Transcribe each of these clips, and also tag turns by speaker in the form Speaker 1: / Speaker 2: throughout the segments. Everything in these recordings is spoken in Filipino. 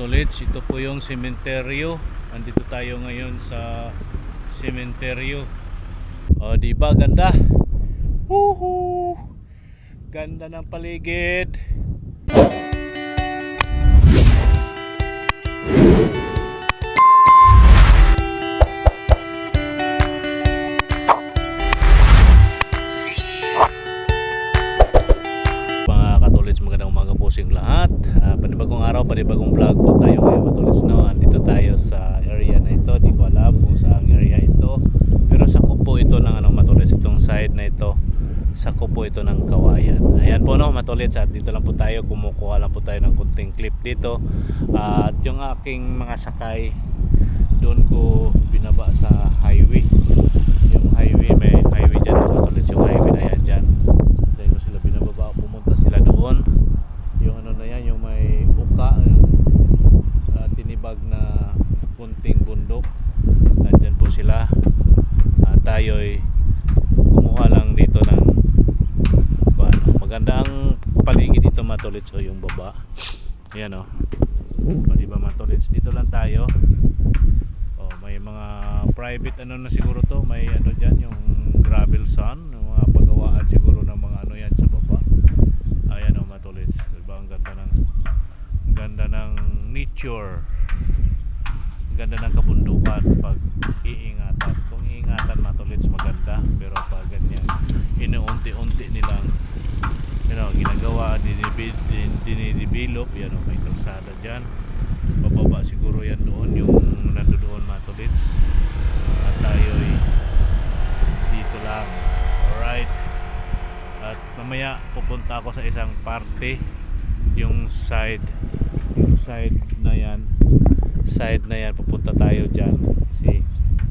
Speaker 1: Matolits, ito po yung sementeryo. Andito tayo ngayon sa sementeryo. O, di ba ganda? Woohoo! Ganda ng paligid. Magandang umaga po sa lahat. Panibagong araw, panibagong vlog po tayo ngayon, Matolits, no? Andito tayo sa area na ito. Di ko alam kung saan area ito, pero sa kupo ito ng Matolits, itong side na ito, sa kupo ito ng Kawayan. Ayan po, no, Matolits, at dito lang po tayo, kumukuha lang po tayo ng kunting clip dito. At yung aking mga sakay doon ko binaba sa highway. Yung highway, may highway dyan, Matolits, yung highway na yan dyan. Dahil ko sila binababa, pumunta sila doon. Yung na yan, yung may uka, tinibag na punting bundok. Andyan po sila. Tayo'y kumuha lang dito ng maganda ang paligid dito, Matolits, o yung baba. Ayan, o. Diba, Matolits, dito lang tayo. May mga private na siguro to. May dyan, yung gravel sun, yung mga pagawaan siguro ng mga yan sa baba. Ayan, o, Matolits, diba, ang ganda ng nature, ganda ng kabundukan. Pag iingatan, kung iingatan, Matolits, maganda. Pero pag ganyan, inuunti-unti nilang ginagawa, dinidevelop. Yan, o, may kalsada dyan. Bababa siguro yan doon, yung nandoon, Matolits, at tayo'y dito lang. Alright, at mamaya pupunta ako sa isang parte, yung side na yan, pupunta tayo dyan kasi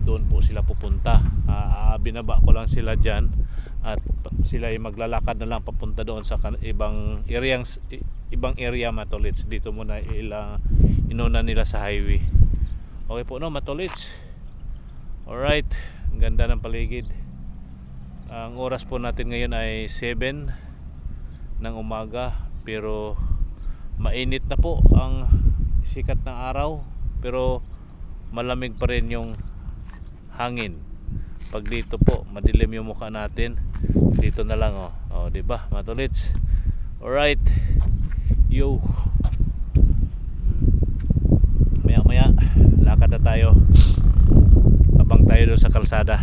Speaker 1: doon po sila pupunta. Binaba ko lang sila dyan at sila ay maglalakad na lang papunta doon sa ibang area, Matolits. Dito muna inuna nila sa highway. Okay po, no, Matolits. Alright, ang ganda ng paligid. Ang oras po natin ngayon ay 7 ng umaga, pero mainit na po ang sikat ng araw, pero malamig pa rin yung hangin. Pag dito po madilim yung mukha natin, dito na lang, oh, di ba, Matolits? Alright, yo, maya lakad na tayo, abang tayo doon sa kalsada.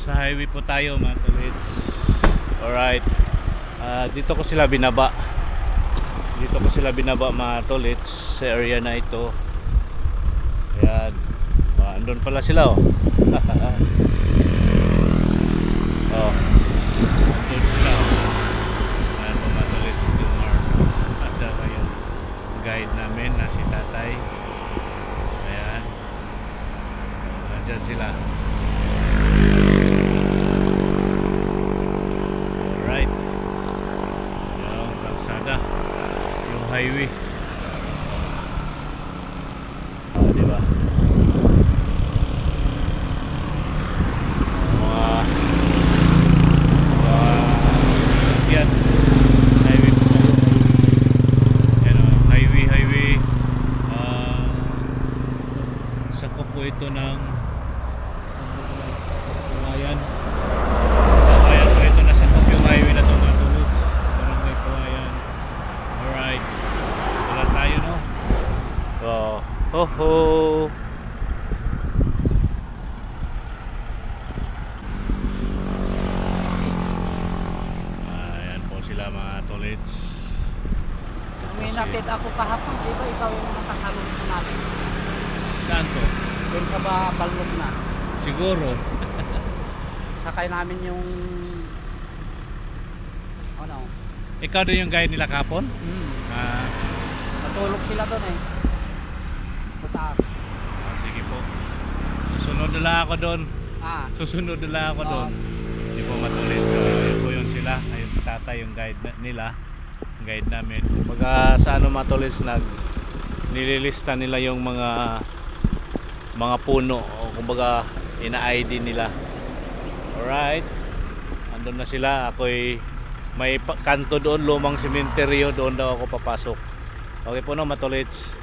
Speaker 1: Sa highway po tayo, Matolits. Alright, dito ko sila binaba, Matolits, sa area na ito. Ayan, andun pala sila, oh. Oh, andun sila, oh. Ayan po, Matolits, at saka yung guide namin na si tatay. Ayan, andyan sila. Alright, yung kalsada, yung highway, diba, yan, highway po tayo. Yan, highway, sa kupo ito ng Kawayan. So ito na sa yung highway na ito, Matolits, Barangay Kawayan. Alright, wala tayo, no? Ho ho.
Speaker 2: kahapon, di ba ikaw yung nakasalong ko namin?
Speaker 1: Saan to?
Speaker 2: Doon sa Balnog na.
Speaker 1: Siguro.
Speaker 2: Sakay namin yung ano,
Speaker 1: Ikaw din yung guide nila kahapon? Ah,
Speaker 2: natulog sila doon eh. Mataas.
Speaker 1: sige po. Susunod na lang ako doon. Susunod na lang ako doon.
Speaker 2: Oo.
Speaker 1: Hindi po matuloy. So, yun po yun sila. Ayun si tata yung guide nila. Guide namin. Kumbaga sa ano matulis nililista nila yung mga puno o kumbaga ina-ID nila. Alright. Andun na sila. Ako'y may kanto doon, lumang sementeryo, doon daw ako papasok. Okay po no, matulits.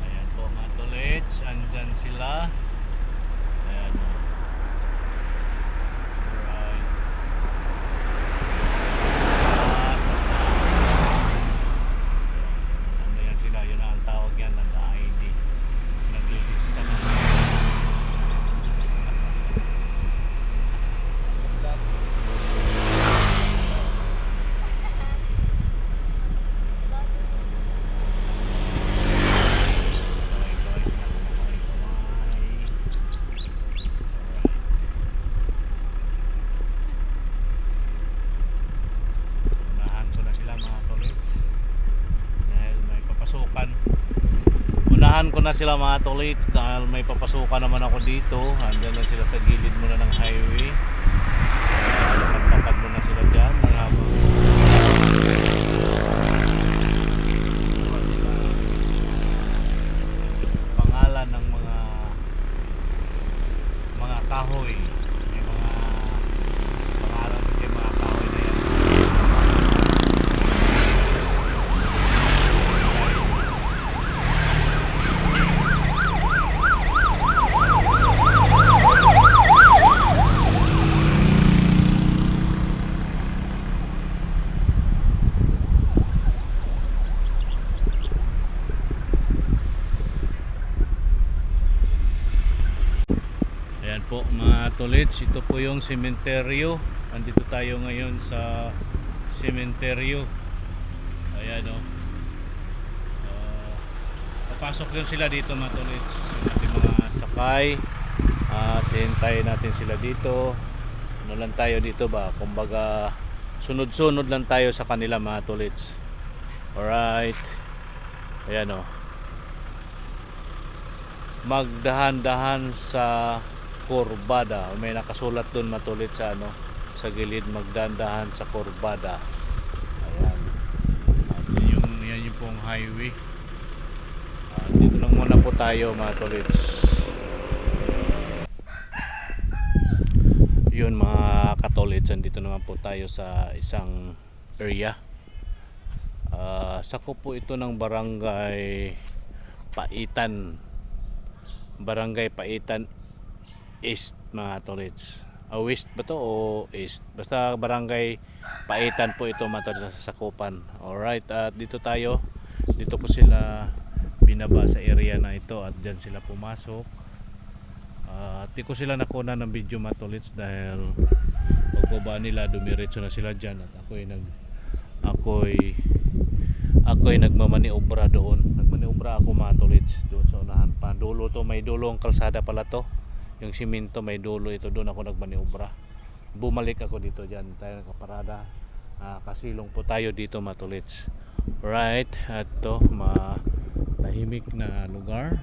Speaker 1: Ayan po matulits, andyan sila. Ayan. Alright. Ano yan sila, yun ang tawag yan, nag-ID. Naglilista na. Unahan ko na sila mga tolits dahil may papasukan naman ako dito. Andyan na sila sa gilid muna ng highway. Lakad-lakad muna sila dyan. Pangalan ng mga kahoy. May mga pangalan kasi mga kahoy na yan. Ayan po mga tolits, ito po yung sementeryo. Andito tayo ngayon sa sementeryo. Ayan o. Papasok din sila dito mga tolits. Yung ating mga sakay. At hintayin natin sila dito. Ano lang tayo dito ba? Kumbaga sunod-sunod lang tayo sa kanila mga tolits. Alright. Ayan o. Magdahan-dahan sa kurbada. May nakasulat doon matulit sa ano, sa gilid, magdandahan sa kurbada. Ayan. At yan yung pong highway. Dito lang muna po tayo mga tolits. Yun mga katolits, dito naman po tayo sa isang area. Sakop po ito ng barangay Paitan. Barangay Paitan East mga tolits. West ba to o East? Basta barangay Paitan po ito mga tolits, sa sakupan. Alright, at dito tayo. Dito po sila binaba sa area na ito at dyan sila pumasok. Di ko sila nakuna ng video mga tolits dahil pagbaba nila dumiretso na sila dyan at ako'y nagmamaniobra doon. Nagmaniobra ako mga tolits doon sa unahan pa. Dulo to, may dulo ang kalsada pala to. Yung simento may dulo ito, doon ako nagmaniobra. Bumalik ako dito, dyan tayo nakaparada. Kasilong po tayo dito mga tolits. Right, at to tahimik na lugar.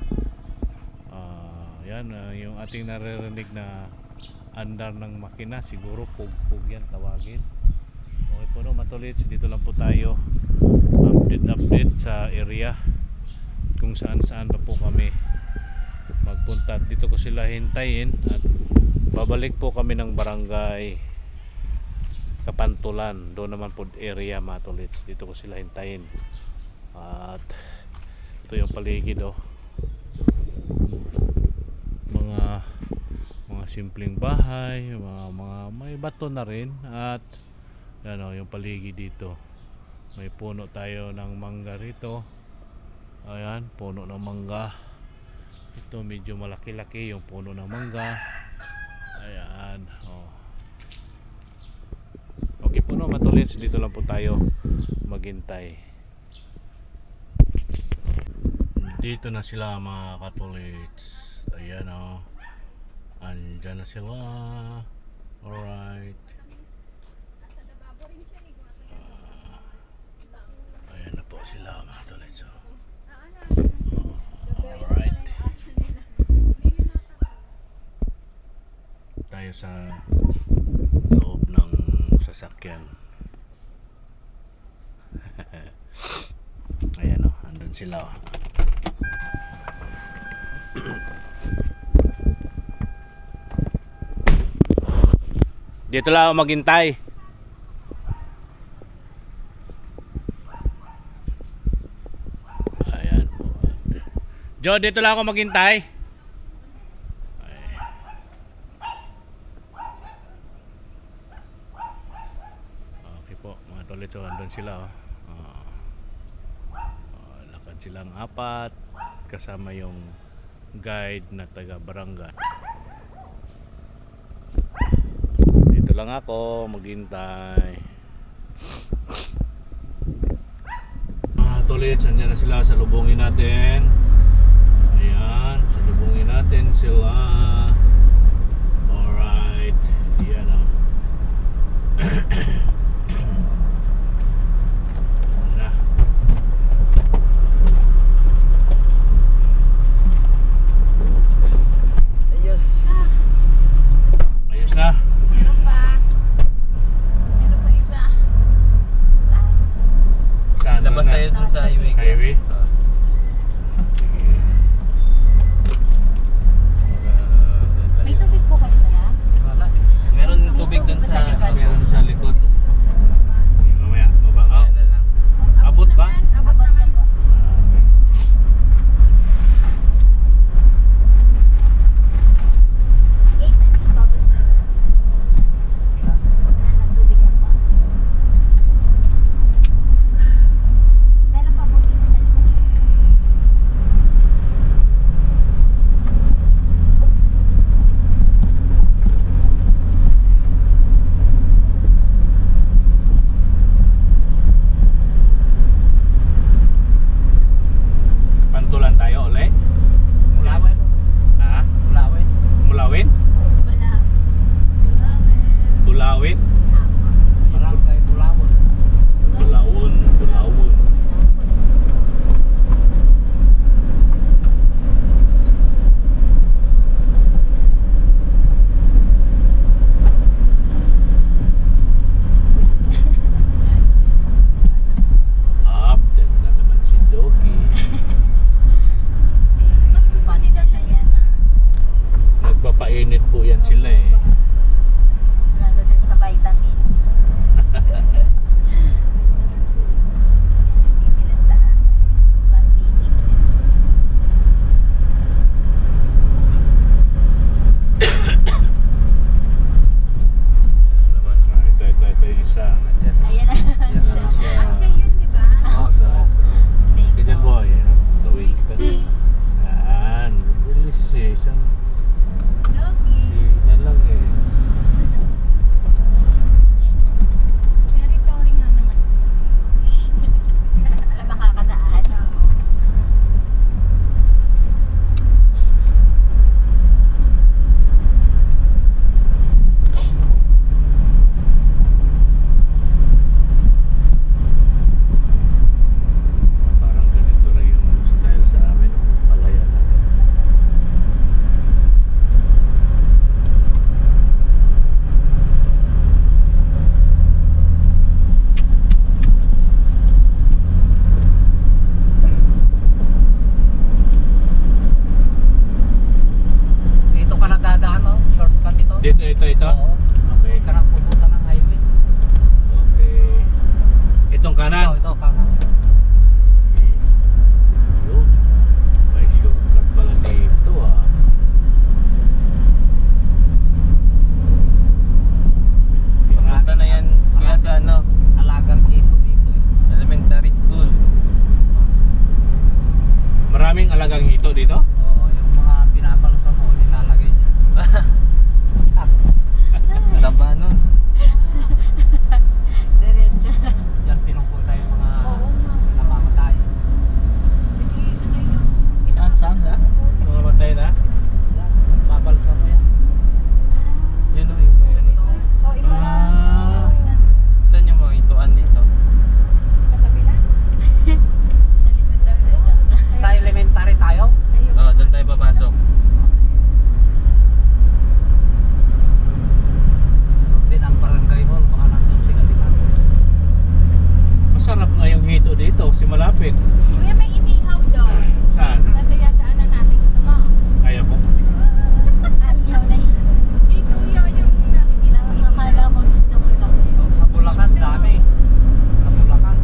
Speaker 1: Yan, yung ating naririnig na andar ng makina, siguro pug-pug yan tawagin. Okay po no, matulits, dito lang po tayo update sa area kung saan pa po kami magpunta. Dito ko sila hintayin at babalik po kami ng barangay Kapantulan. Doon naman po area matulits, dito ko sila hintayin. At ito yung paligid mga simpleng bahay, mga may bato na rin. At yan yung paligid dito, may puno tayo ng mangga rito. Ayan, puno ng mangga. Ito medyo malaki-laki yung puno ng mangga. Ayan, okay puno matulits, dito lang po tayo maghintay. Dito na sila mga katulits. Ayan o. Andyan na sila. Alright. Ayan na po sila mga katulits. Alright. Tayo sa loob ng sasakyan. Ayan o. Andun sila o. Dito lang ako maghintay. Ayan po. Jo, dito lang ako maghintay. Okay po, mga tolits, andun sila oh. Lakad silang apat kasama yung guide na taga barangay. Dito lang ako maghintay. Mga tolits, andyan na sila, salubungin natin. Ayan, salubungin natin sila. Alright, yan o. Na.
Speaker 2: Ayos.
Speaker 1: Ayos na.
Speaker 3: Meron pa. Meron pa isa.
Speaker 1: Saan
Speaker 4: Labas
Speaker 1: na?
Speaker 4: tayo dun sa highway.
Speaker 1: Highway? Sige.
Speaker 3: May tubig po kayo na?
Speaker 4: Wala. Meron tubig dun sa...
Speaker 1: Meron sa likod. Okay, mamaya, baba. Oh,
Speaker 4: Ayan na lang.
Speaker 1: abot ba?
Speaker 3: Abot naman po. Gate na rin po. Gusto mo? Tubig yan po. Meron pa po dito sa likod.
Speaker 1: kasi malapit.
Speaker 3: Kuya, may inihaw doon.
Speaker 1: Saan?
Speaker 3: Nadayadaanan natin. Gusto mo?
Speaker 1: Ayaw ko.
Speaker 3: Ayaw na yun. Ito yung nakikita ko. Akala ko gusto ko lang.
Speaker 2: Sa Bulacan, dami. Sa Bulacan.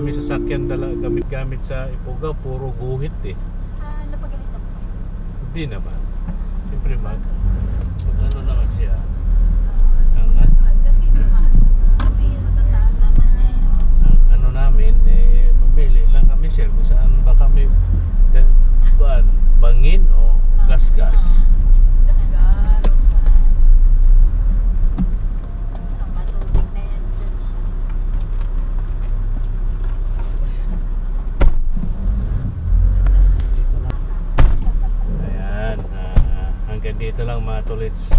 Speaker 1: kami sasakyan gamit-gamit sa Ipoga, puro guhit eh.
Speaker 3: Napagalit na po.
Speaker 1: Hindi naman. Siyempre ano naman siya.
Speaker 3: Kasi sabihin matataan naman eh.
Speaker 1: Ang ano namin, mamili lang kami sir kung saan ba kami bangin o gas-gas.
Speaker 3: Gas. Matubig na yan dyan siya.
Speaker 1: Ayan, hanggang dito lang mga tolits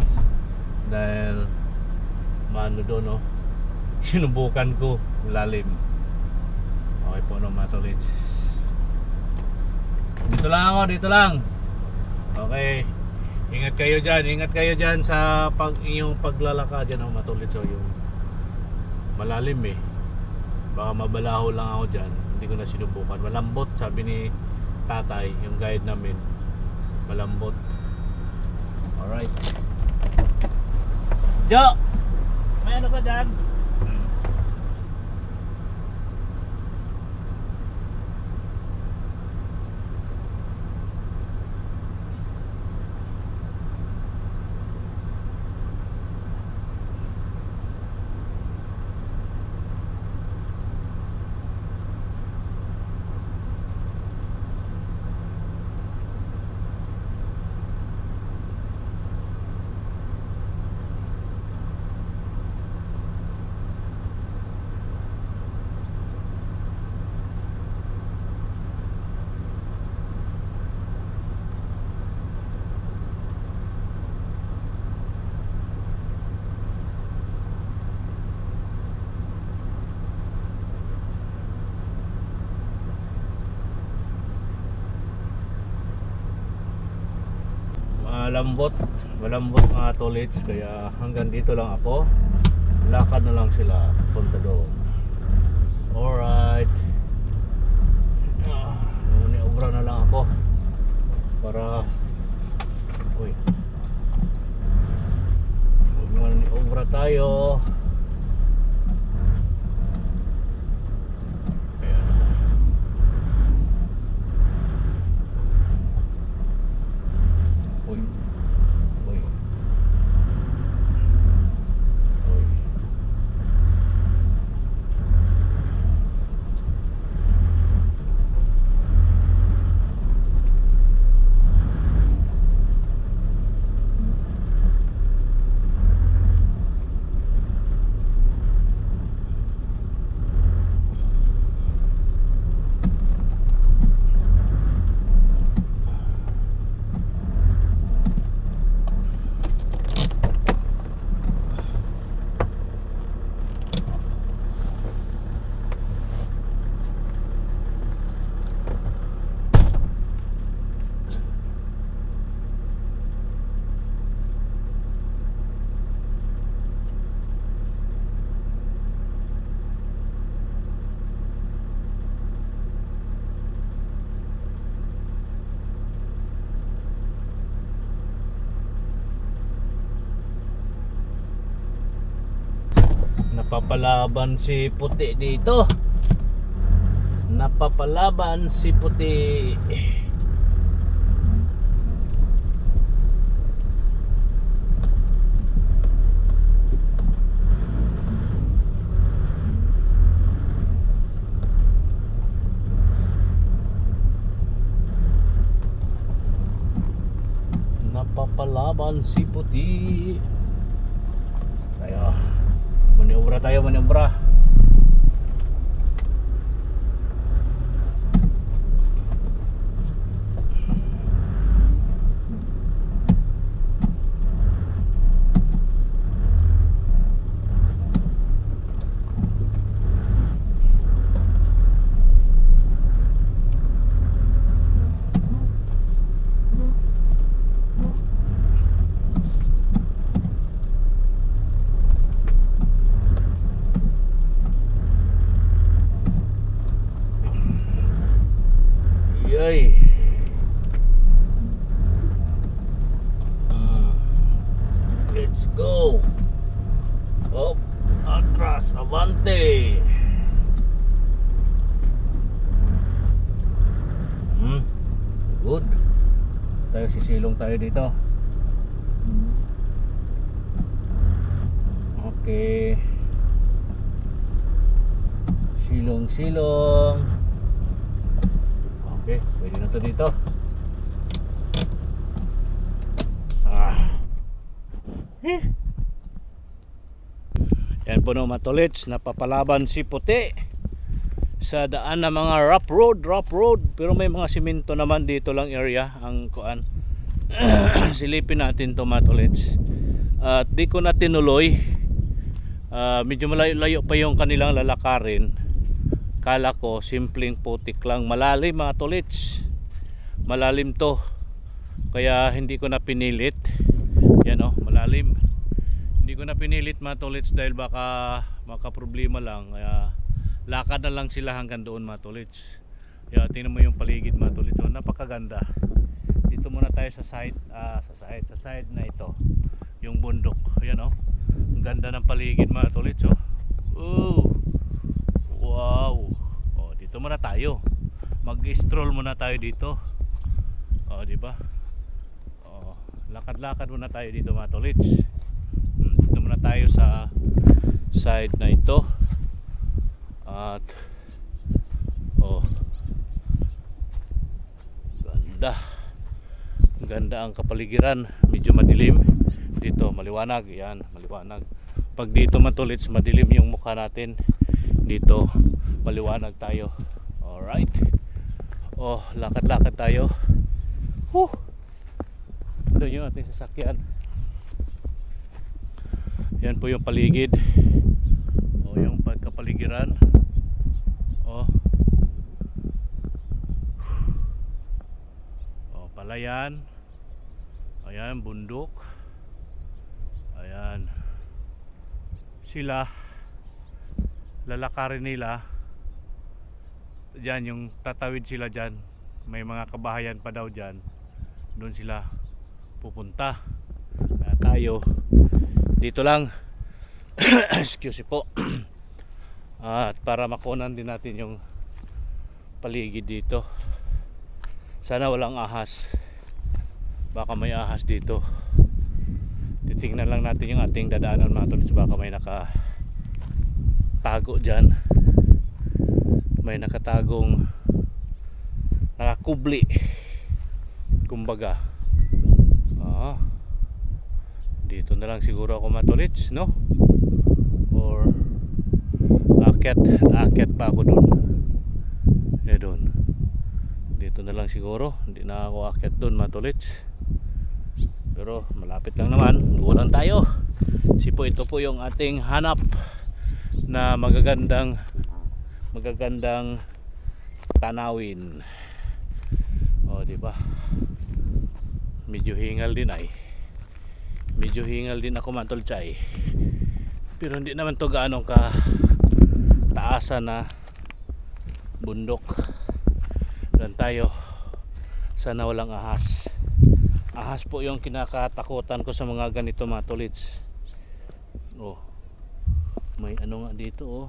Speaker 1: dahil maano doon no, sinubukan ko lalim. Okay po no mga tolits. Dito lang ako, dito lang. Okay. Ingat kayo dyan sa inyong paglalakad dyan mga tolits. So, yung malalim eh. Baka mabalaho lang ako dyan. Hindi ko na sinubukan. Malambot, sabi ni tatay, yung guide namin. Malambot. Alright. Jo! May ano ka dyan? malambot mga tolits, kaya hanggang dito lang ako, lakad na lang sila punta doon. Alright, obra na lang ako para obra tayo. Napapalaban si puti dito. Napapalaban si puti. Napapalaban si puti. Tayo. Maniobra tayo, maniobra. Yay. Let's go. Up, atras, avante. sisilong tayo dito. Okay. Silong. Okay, pwede na to dito. Yan po no mga tolits, napapalaban si Puti sa daan ng mga rough road, pero may mga simento naman dito lang area ang kuan. Silipin natin to mga tolits. At di ko na tinuloy. Medyo malayo pa yung kanilang lalakarin. Kala ko simpleng putik lang, malalim mga tolits. Malalim to. Kaya hindi ko na pinilit. Yan oh, malalim. Hindi ko na pinilit mga tolits dahil baka problema lang. Kaya lakad na lang sila hanggang doon mga tolits. Kaya tingnan mo yung paligid mga tolits. Oh, napakaganda. Dito muna tayo sa side, sa side na ito. Yung bundok. Ayan oh. Ang ganda ng paligid mga tolits oh. Oh. Wow. Oh, dito muna tayo. Mag-stroll muna tayo dito. Oh, di ba? Oh, lakad-lakad muna tayo dito mga tolits. Dito muna tayo sa side na ito. At oh. Ganda ang kapaligiran. Medyo madilim. Dito maliwanag. Yan, maliwanag. Pag dito matulits, madilim yung mukha natin. Dito maliwanag tayo. Alright. Oh, lakad-lakad tayo. Doon yung ating sasakyan. Yan po yung paligid. O yung pagkapaligiran. O palayan. Ayan, bundok. Ayan. Sila lalakarin nila. Diyan yung tatawid sila dyan. May mga kabahayan pa daw dyan. Doon sila pupunta. Kaya tayo dito lang. Excuse me po. At para makunan din natin yung paligid dito. Sana walang ahas. Baka may ahas dito. Titingnan lang natin yung ating dadaanan mga tol. Baka may nakatago dyan. May nakatagong nakakubli kumbaga. Dito na lang siguro ako matulits, no? Or aakyat pa ako dun. Doon. Dito na lang siguro. Hindi na ako aakyat dun matulits. Pero malapit lang naman. Dulan tayo. Ito po yung ating hanap na magagandang tanawin. O, di ba? Medyo hingal din ay. Medyo hingal din ako matultsay. Pero hindi naman to gaano ka taasan na bundok. Dan tayo. Sana walang ahas. Ahas po yung kinakatakutan ko sa mga ganito mga tolits. Oh. May ano nga dito oh.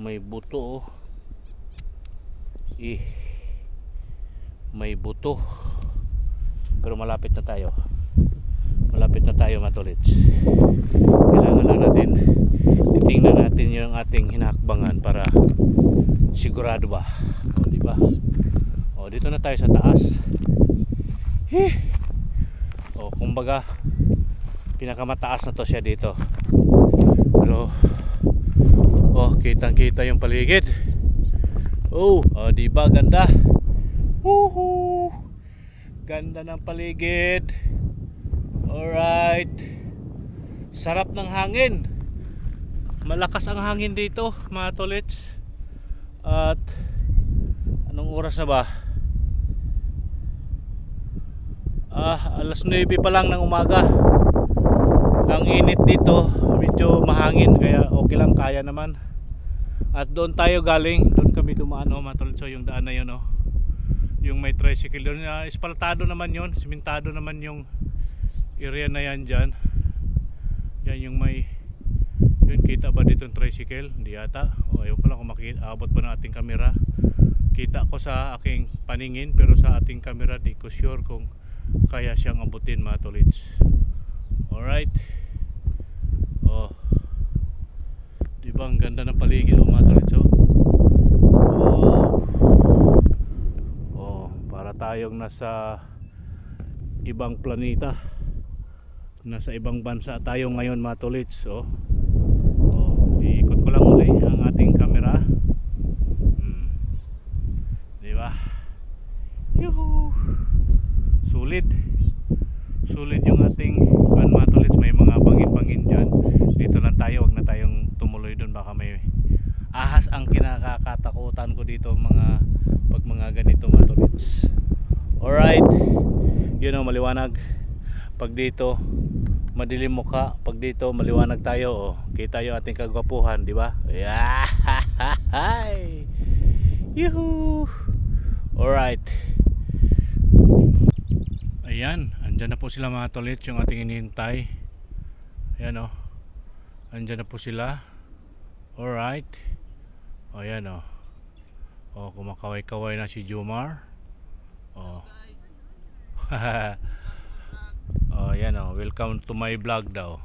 Speaker 1: May buto oh. May buto. Pero malapit na tayo. Malapit na tayo matulits. Kailangan lang natin titingnan natin yung ating hinahakbangan para sigurado ba. O di ba? O dito na tayo sa taas. O kumbaga pinakamataas na to siya dito. Pero kitang-kita yung paligid. Di ba ganda? Ganda ng paligid. Alright. Sarap ng hangin. Malakas ang hangin dito, mga tolits. At anong oras na ba? Alas 9 pa lang ng umaga. Ang init dito, medyo mahangin kaya okay lang, kaya naman. At doon tayo galing, doon kami dumaan mga tolits. So yung daan na yun yung may tricycle doon, espaltado naman yun, simentado naman yung area na yan dyan. Yan yung may yun, kita ba dito yung tricycle? Hindi yata. Ayaw ko lang kung abot ba ng ating camera. Kita ko sa aking paningin pero sa ating camera di ko sure kung kaya siyang abutin mga tolits. Alright. Oh. Diba ang ganda ng paligid mga tolits oh. Oh, para tayong nasa ibang planeta. Nasa ibang bansa tayo ngayon mga tolits oh. Oh, iikot ko lang uli ang ating camera. Diba? Yuhu! Sulit. Sulit yung ating mga tolits. May mga bangin-bangin dyan. Dito lang tayo, wag na tayong tumuloy doon. Baka may ahas ang kinakatakutan ko dito pag mga ganito mga tolits. Alright. Yun ang maliwanag. Pag dito madilim mukha, pag dito maliwanag tayo oh. Kita yung ating kagwapuhan, di ba? Yeah! Yuhu! Alright. Ayan, andyan na po sila mga tolits, yung ating inihintay. Ayan o. Andyan na po sila. Alright. O ayan o. O, kumakaway-kaway na si Jomar. O. O, ayan o. Welcome to my vlog daw.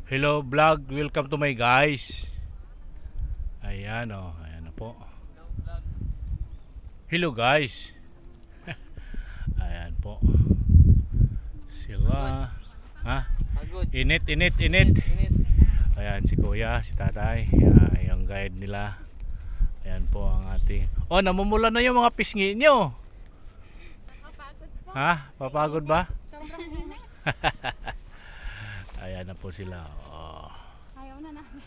Speaker 1: Hello vlog, welcome to my guys. Ayan o. Ayan na po. Hello guys. Ayan po. Sila. Ha?
Speaker 4: Pagod.
Speaker 1: Init.
Speaker 4: Init.
Speaker 1: Ayan si kuya, si tatay. Yung guide nila. Ayan po ang ating. Oh, namumula na yung mga pisngi nyo.
Speaker 3: Napapagod po.
Speaker 1: Ha? Papagod ba?
Speaker 3: Sobrang init.
Speaker 1: Ayan na po sila. Oh.
Speaker 3: Ayaw na namin.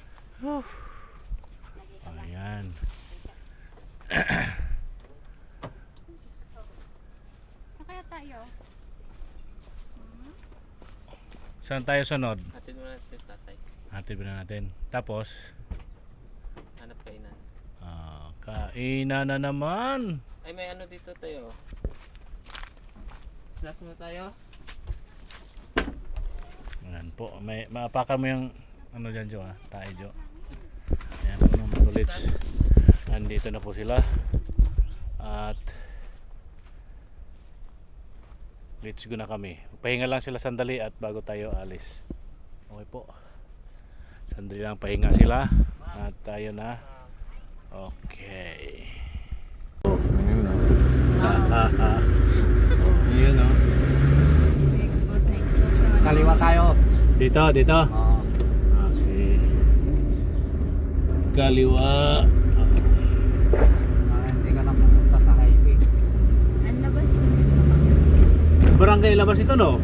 Speaker 1: Ayan.
Speaker 3: Saan kaya tayo?
Speaker 1: Saan tayo sunod?
Speaker 4: Hatid mo natin tatay.
Speaker 1: Hatid na natin. Tapos,
Speaker 4: Hanap kainan.
Speaker 1: kainan na naman.
Speaker 4: Ay, may ano dito tayo. Snacks mo tayo.
Speaker 1: Ayan po. May maapakan mo yung ano dyan Jo ha? Tae Jo. Ayan po mga tolits. Andito na po sila. At let's go na kami. Pahinga lang sila sandali at bago tayo alis. Okay po. Sandali lang pahinga sila. At tayo na. Okay.
Speaker 4: Yun o.
Speaker 3: Expose na expose naman.
Speaker 2: Kaliwa tayo.
Speaker 1: Dito.
Speaker 2: Oo.
Speaker 1: Okay. Kaliwa.
Speaker 2: Hindi ka na pupunta sa highway.
Speaker 3: Ang labas po.
Speaker 1: Barangay labas ito no?